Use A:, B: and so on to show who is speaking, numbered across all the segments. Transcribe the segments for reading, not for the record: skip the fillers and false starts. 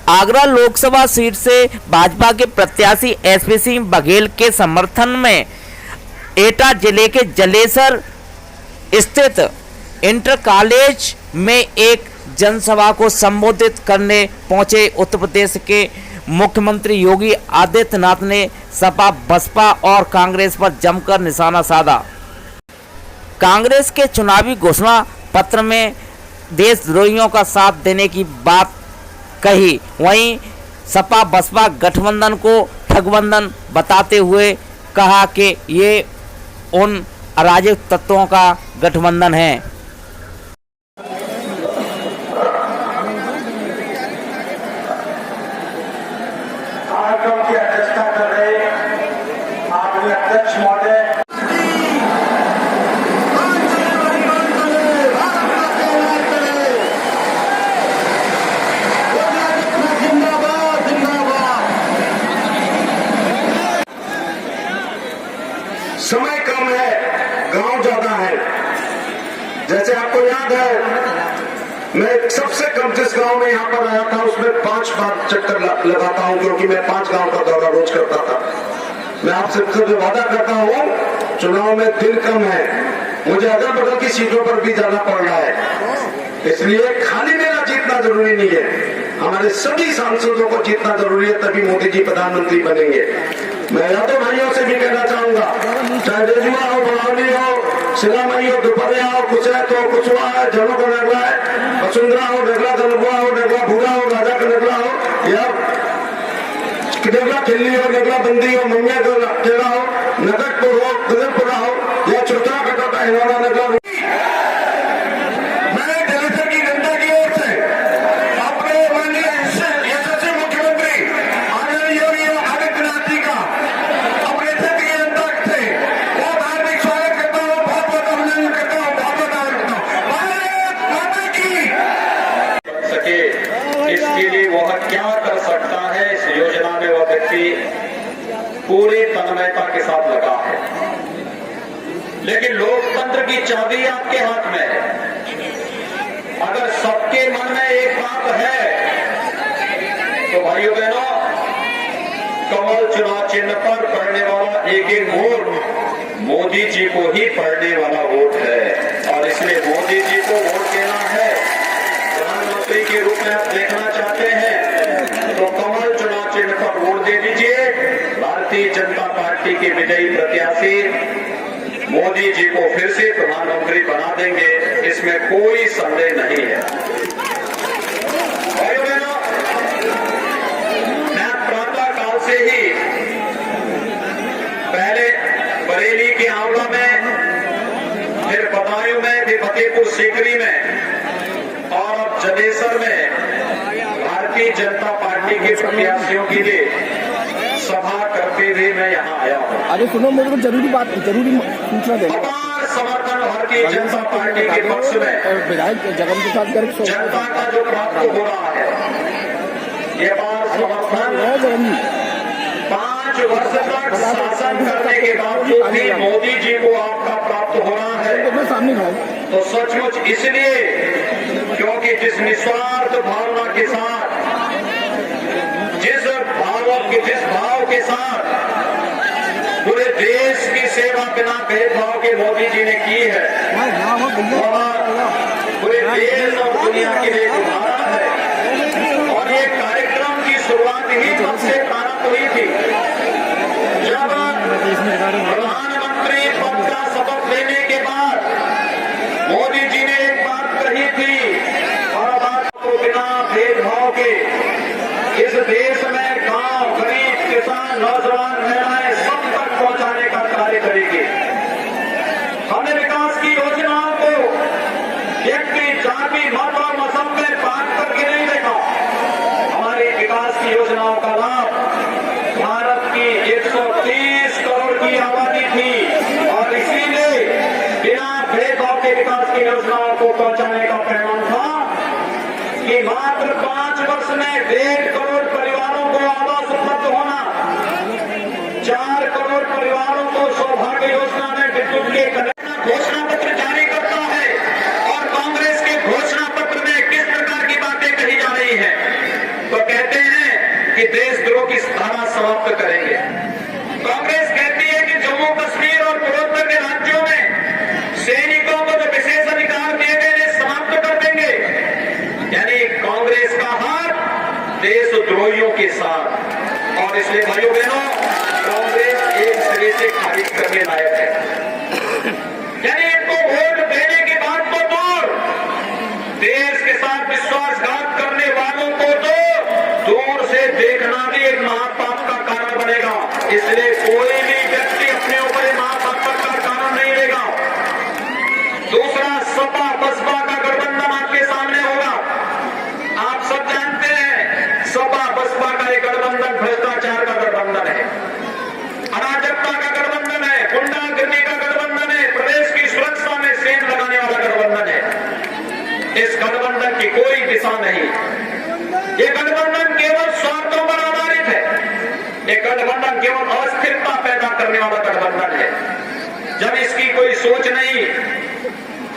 A: Agra Lok Sabha seat से भाजपा के प्रत्याशी एसपी सिंह बघेल के समर्थन में एटा जिले के जलेसर स्थित इंटर कॉलेज में एक जनसभा को संबोधित करने पहुंचे उत्तर प्रदेश के मुख्यमंत्री योगी आदित्यनाथ ने सपा, बसपा और कांग्रेस पर जमकर निशाना साधा। कांग्रेस के चुनावी घोषणा पत्र में देशद्रोहियों का साथ देने की बात कही, वहीं सपा बसपा गठबंधन को ठगबंधन बताते हुए कहा कि ये उन अराजक तत्वों का गठबंधन है।
B: कार्यक्रम की अध्यक्षता कर रहे आपके अध्यक्ष महोदय समय कम है, गांव ज्यादा है। जैसे आपको याद है, मैं सबसे कम जिस गांव में यहां पर आया था उसमें 5 बार चक्कर लगाता हूं, क्योंकि मैं 5 गांव का दौरा रोज करता था। मैं आपसे वादा करता हूं, चुनाव में दिन कम है, मुझे अगल बगल की सीटों पर भी जाना पड़ रहा है। इसलिए खाली मेरा जीतना जरूरी नहीं है, हमारे सभी सांसदों को जीतना जरूरी है, तभी मोदी जी प्रधानमंत्री बनेंगे। मैं यादव भाइयों से भी कहना चाहूंगा, चाहे रेजुआ हो, बड़ावली हो, सिलामई हो, दुपहरिया हो, कुचैत हो, कुचवा है, जनों का नगला है, वसुंधरा हो, नगला दलबुआ हो, नगला भूरा हो, राजा का नगला हो, या नगला खिल्ली हो, नगला बंदी हो, ममिया का टेढ़ा हो, नगरपुर हो, गदरपुरा हो, या चौथा कटोटा हिलाना नगला। इसके लिए वह क्या कर सकता है, इस योजना में वह व्यक्ति पूरी तन्मयता के साथ लगा है। लेकिन लोकतंत्र की चाबी आपके हाथ में है। अगर सबके मन में एक बात है तो भाइयों बहनों, कमल चुनाव चिन्ह पर पड़ने वाला एक एक वोट मोदी जी को ही पड़ने वाला वोट है, और इसलिए मोदी जी को वोट देना है। प्रधानमंत्री के रूप में आप देखना चाहते हैं तो कमल चुनाव चिन्ह पर वोट दे दीजिए। भारतीय जनता पार्टी के विजयी प्रत्याशी मोदी जी को फिर से प्रधानमंत्री बना देंगे, इसमें कोई संदेह नहीं है। मैं प्रातः काल से ही पहले बरेली के आंवला में, फिर बदायूं में, फिर फतेहपुर सीकरी में और अब जलेसर में भारतीय जनता पार्टी के प्रत्याशियों के लिए सभा करते हुए मैं यहाँ आया हूँ।
C: अरे सुनो, मेरे को जरूरी सूचना देना।
B: अपार समर्थन भारतीय जनता पार्टी के पक्ष में
C: विधायक जगन प्रसाद गर्ग
B: जनता का जो प्राप्त हो रहा है, ये अपार समर्थन 5 वर्ष तक शासन करने के बावजूद भी मोदी जी को आपका प्राप्त हो रहा है, तो सचमुच इसलिए क्योंकि जिस निस्वार्थ भावना के साथ, जिस भाव के साथ पूरे देश की सेवा बिना भेदभाव के मोदी जी ने की है, पूरे देश और दुनिया के लिए उदाहरण है। और ये कार्यक्रम की शुरुआत ही तब से प्रारंभ हुई थी जब प्रधानमंत्री पद का शपथ लेने के बाद मोदी जी ने एक बात कही थी, और बात को बिना भेदभाव के इस देश में गांव, गरीब, किसान, नौजवान, महिलाएं सब तक पहुंचाने का कार्य करेगी। हमने विकास की योजनाओं को व्यक्ति, जाति, मत और मजहब में बांट करके नहीं देखा। हमारी विकास की योजनाओं का लाभ भारत की 130 करोड़ की आबादी थी, और इसीलिए बिना भेदभाव के विकास की योजनाओं को पहुंचाने का पैमाना था कि मात्र 5 वर्ष में 1.5 करोड़ परिवारों को आवास उपलब्ध होना, 4 करोड़ परिवारों को सौभाग्य योजना में विद्युत के कनेक्शन। घोषणा पत्र जारी करता है और कांग्रेस के घोषणा पत्र में किस प्रकार की बातें कही जा रही है।
D: तो कहते हैं कि देशद्रोह की धारा समाप्त करेंगे। कांग्रेस कहती है कि जम्मू कश्मीर और पूर्वोत्तर के राज्यों में सैनिकों को जो विशेष अधिकार दिए गए हैं समाप्त कर देंगे। यानी कांग्रेस का हाथ देशद्रोहियों के साथ, और इसलिए भाइयों बहनों कांग्रेस एक सिरे से खारिज करने लायक है। यानी इनको वोट देने की बात तो दूर, देश के साथ विश्वासघात करने वालों को तो दूर से देखना भी एक महापाप का कारण बनेगा। इसलिए कोई भी व्यक्ति अपने ऊपर ये महापाप का कारण नहीं लेगा। दूसरा, सपा बसपा का गठबंधन आपके सामने होगा। आप सब जानते हैं सपा बसपा का एक गठबंधन भ्रष्टाचार का गठबंधन है, अराजकता का गठबंधन है, गुंडागर्दी का गठबंधन है, प्रदेश की सुरक्षा में सेंध लगाने वाला गठबंधन है। इस गठबंधन की कोई दिशा नहीं। ये गठबंधन केवल स्वार्थों पर आधारित है। ये गठबंधन केवल अस्थिरता पैदा करने वाला गठबंधन है। जब इसकी कोई सोच नहीं,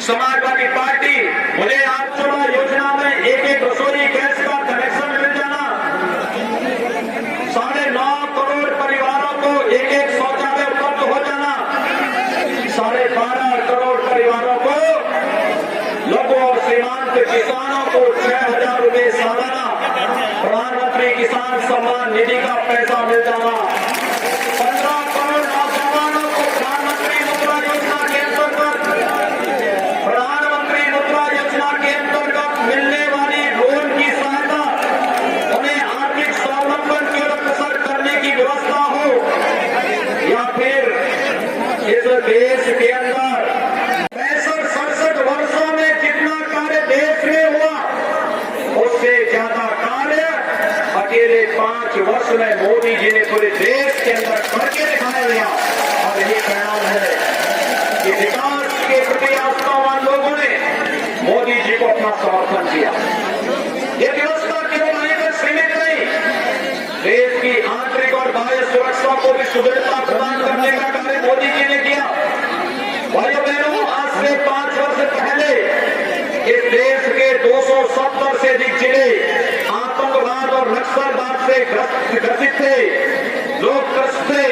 D: समाजवादी पार्टी मुझे आत्मा योजना में एक रसोई गैस का कनेक्शन मिल जाना, 9.5 करोड़ परिवारों को एक शौचालय उपलब्ध हो जाना, 12.5 करोड़ परिवारों को, लघु और सीमांत किसानों को 6,000 रुपए सालाना प्रधानमंत्री किसान सम्मान निधि का पैसा मिल जाना, 15 करोड़ नौजवानों को प्रधानमंत्री मुद्रा योजना के अंतर्गत मिलने वाली लोन की सहायता, उन्हें आर्थिक स्वावलंबन की ओर अग्रसर करने की व्यवस्था हो, या फिर इस देश के अंदर 65-67 वर्षों में जितना कार्य देश में हुआ उससे ज्यादा कार्य अकेले 5 वर्ष में मोदी जी ने पूरे देश के अंदर करके दिखाया गया। और यही परिणाम है कि विकास के प्रति आस्थावान लोगों ने मोदी जी को अपना समर्थन दिया। ये व्यवस्था केवल वहीं तक सीमित नहीं, देश की आंतरिक और बाह्य सुरक्षा को भी सुदृढ़ता प्रदान करने का कार्य मोदी जी ने किया। भाइयों बहनों, आज से 5 वर्ष पहले इस देश के 270 से अधिक जिले आतंकवाद और नक्सलवाद से ग्रसित थे, लोग त्रस्त थे।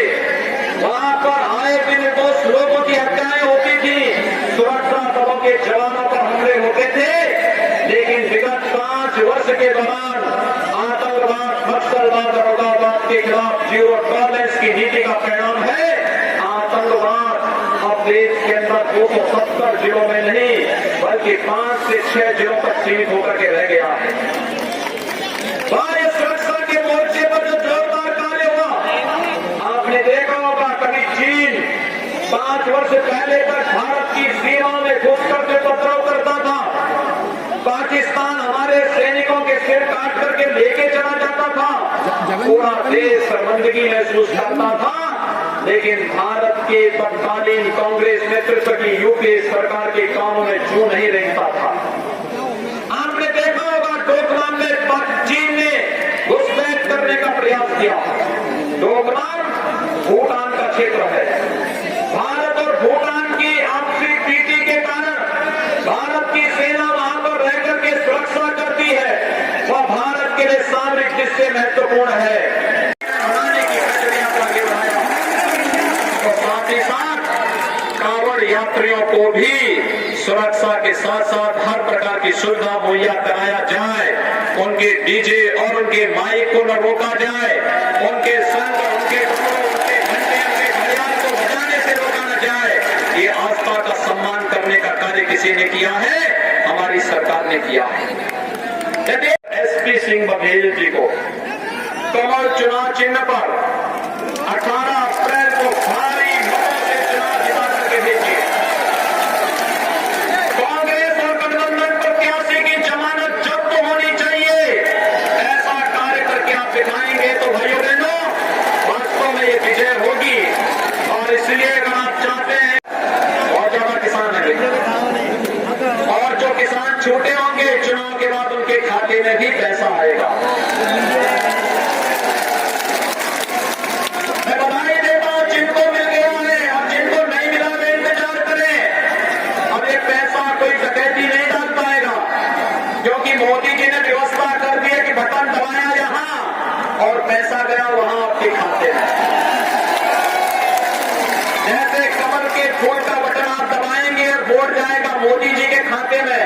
D: वहां पर आए दिन निर्दोष लोगों की हत्याएं होती थी, सुरक्षा बलों के जवानों पर हमले होते थे। लेकिन विगत 5 वर्ष के दौरान आतंकवाद, नक्सलवाद और उग्रवाद के खिलाफ जीरो टॉलरेंस की नीति का परिणाम है आतंकवाद अब देश के अंदर 270 जिलों में नहीं बल्कि 5 से 6 जिलों तक सीमित होकर के रह गया है। बाह्य सुरक्षा के मोर्चे पर जो जोरदार कार्य हुआ आपने देखा होगा। कभी चीन 5 वर्ष पहले तक भारत की सीमा में घुसकर के उपद्रव करता था, पाकिस्तान हमारे सैनिकों के सिर काट करके लेके चला जाता था, पूरा देश शर्मिंदगी महसूस करता था। लेकिन भारत के तत्कालीन कांग्रेस नेतृत्व की यूपीए सरकार के कामों में छू नहीं रहता था। आपने देखा होगा डोकलाम में चीन ने घुसपैठ करने का प्रयास किया। डोकलाम भूटान का क्षेत्र है। भारत और भूटान की आपसी प्रीति के कारण भारत की सेना वहां पर रह करके सुरक्षा करती है। वह भारत के लिए सामरिक दृष्टि महत्वपूर्ण है। बनाने की प्रक्रिया को आगे बढ़ाया तो साथ ही साथ कांवड़ यात्रियों को भी सुरक्षा के साथ साथ हर प्रकार की सुविधा मुहैया कराया जाए। उनके डीजे और उनके माइक को न रोका जाए, उनके संग, उनके घंटे, उनके घड़ियाल को बजाने से रोका न जाए। ये आस्था का सम्मान करने का कार्य किसी ने किया है, हमारी सरकार ने किया है। एसपी सिंह बघेल जी को कमल चुनाव चिन्ह पर 18 अप्रैल को भारी मतों से चुनाव जिता करके भेजिए। कांग्रेस और गठबंधन प्रत्याशी की जमानत जब्त होनी चाहिए। ऐसा कार्य करके आप दिखाएंगे तो भाइयों बहनों वास्तव में ये विजय होगी। और इसलिए अगर आप चाहते हैं, बहुत ज्यादा किसान है और जो किसान छूटे होंगे चुनाव के बाद उनके खाते में भी पैसा आएगा। मैं बधाई देता हूं जिनको मिला गया वहां आपके खाते में। जैसे कमल के फूल का बटन आप दबाएंगे और वोट जाएगा मोदी जी के खाते में,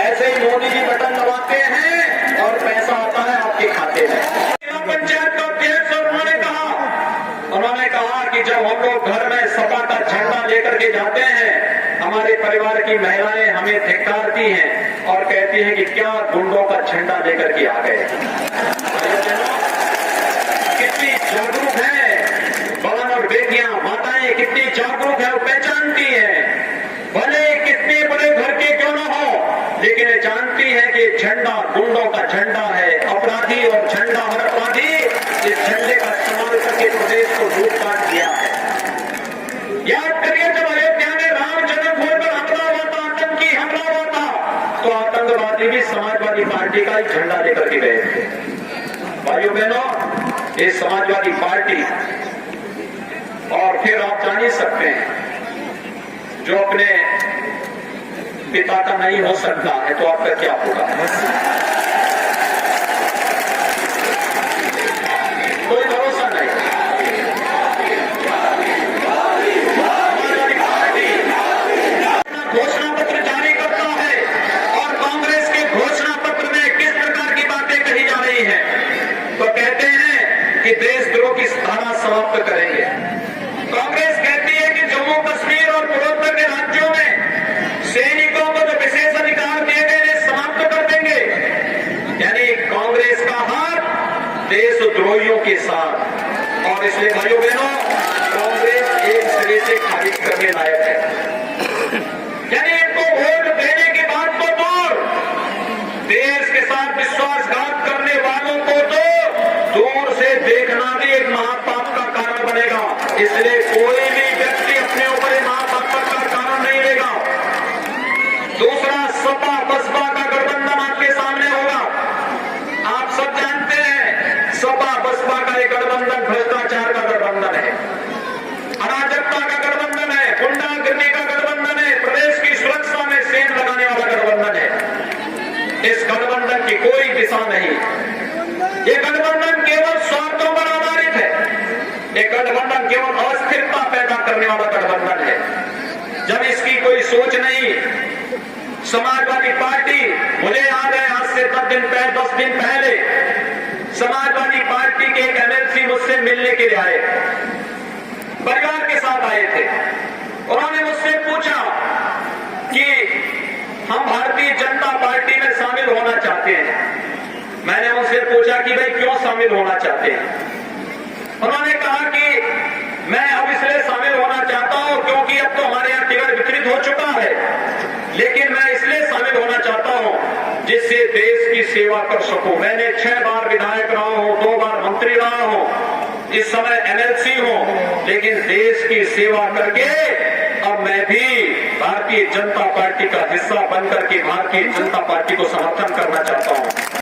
D: ऐसे ही मोदी जी बटन दबाते हैं और पैसा आता है आपके खाते में। पंचायत का अध्यक्ष उन्होंने कहा कि जब हम लोग घर में सपा का झंडा लेकर के जाते हैं, हमारे परिवार की महिलाएं हमें धिक्कारती हैं और कहती हैं कि क्या गुंडों का झंडा लेकर के आ गए। कितनी जागरूक है बहन और बेटियां, माताएं कितनी जागरूक है, पहचानती हैं। भले कितने बड़े घर के क्यों ना हो, लेकिन ये जानती है कि झंडा गुंडों का झंडा है। अपराधी और झंडा और अपराधी इस झंडे का इस्तेमाल करके प्रदेश को लूटपाट किया है। याद करिए जब अयोध्या में राम जन्मभूमि पर हमला हुआ था, आतंकी हमला हुआ था, तो आतंकवादी भी समाजवादी पार्टी का ही झंडा लेकर के गए थे। भाइयों बहनों, ये समाजवादी पार्टी, और फिर आप जान ही सकते हैं जो अपने पिता का नहीं हो सकता है तो आपका क्या होगा। कोई भरोसा नहीं। समाजवादी पार्टी घोषणा पत्र जारी करता है और कांग्रेस के घोषणा पत्र में किस प्रकार की बातें कही जा रही हैं, तो कहते हैं कि देशद्रोह की धारा समाप्त करेंगे। कांग्रेस कहती है कि जम्मू कश्मीर और पूर्वोत्तर के राज्यों में सैनिकों को जो विशेष अधिकार दिए गए समाप्त कर देंगे। यानी कांग्रेस का हाथ देशद्रोहियों के साथ, और इसलिए भाइयों बहनों कांग्रेस एक सिरे से खारिज करने लायक है। यानी इनको वोट देने की बात तो दूर, देश के साथ विश्वासघात करने वालों को तो दूर से देखना भी एक महापाप का कारण बनेगा। इसलिए कोई भी व्यक्ति अपने ऊपर महापाप का कारण नहीं लेगा। दूसरा, सपा बसपा का गठबंधन आपके सामने होगा। आप सब जानते हैं सपा बसपा का एक गठबंधन भ्रष्टाचार का गठबंधन है, अराजकता का गठबंधन है, गुंडागर्दी का गठबंधन है, प्रदेश की सुरक्षा में सेंध लगाने वाला गठबंधन है। इस गठबंधन की कोई दिशा नहीं। ये गठबंधन केवल स्वार्थों पर आधारित है। ये गठबंधन केवल अस्थिरता पैदा करने वाला गठबंधन है। जब इसकी कोई सोच नहीं, समाजवादी पार्टी, मुझे याद है आज से 10 दिन पहले समाजवादी पार्टी के एक एमएलसी मुझसे मिलने के लिए आए, परिवार के साथ आए थे। उन्होंने मुझसे पूछा कि हम भारतीय जनता पार्टी में शामिल होना चाहते हैं। मैंने उनसे पूछा कि भाई क्यों शामिल होना चाहते हैं। उन्होंने कहा कि मैं अब इसलिए शामिल होना चाहता हूं क्योंकि अब तो हमारे यहाँ टिकट वितरित हो चुका है, लेकिन मैं इसलिए शामिल होना चाहता हूं जिससे देश की सेवा कर सकूं। मैंने 6 बार विधायक रहा हूं, 2 बार मंत्री रहा हूं, इस समय एमएलसी हूं, लेकिन देश की सेवा करके अब मैं भी भारतीय जनता पार्टी का हिस्सा बनकर के भारतीय जनता पार्टी को समर्थन करना चाहता हूं।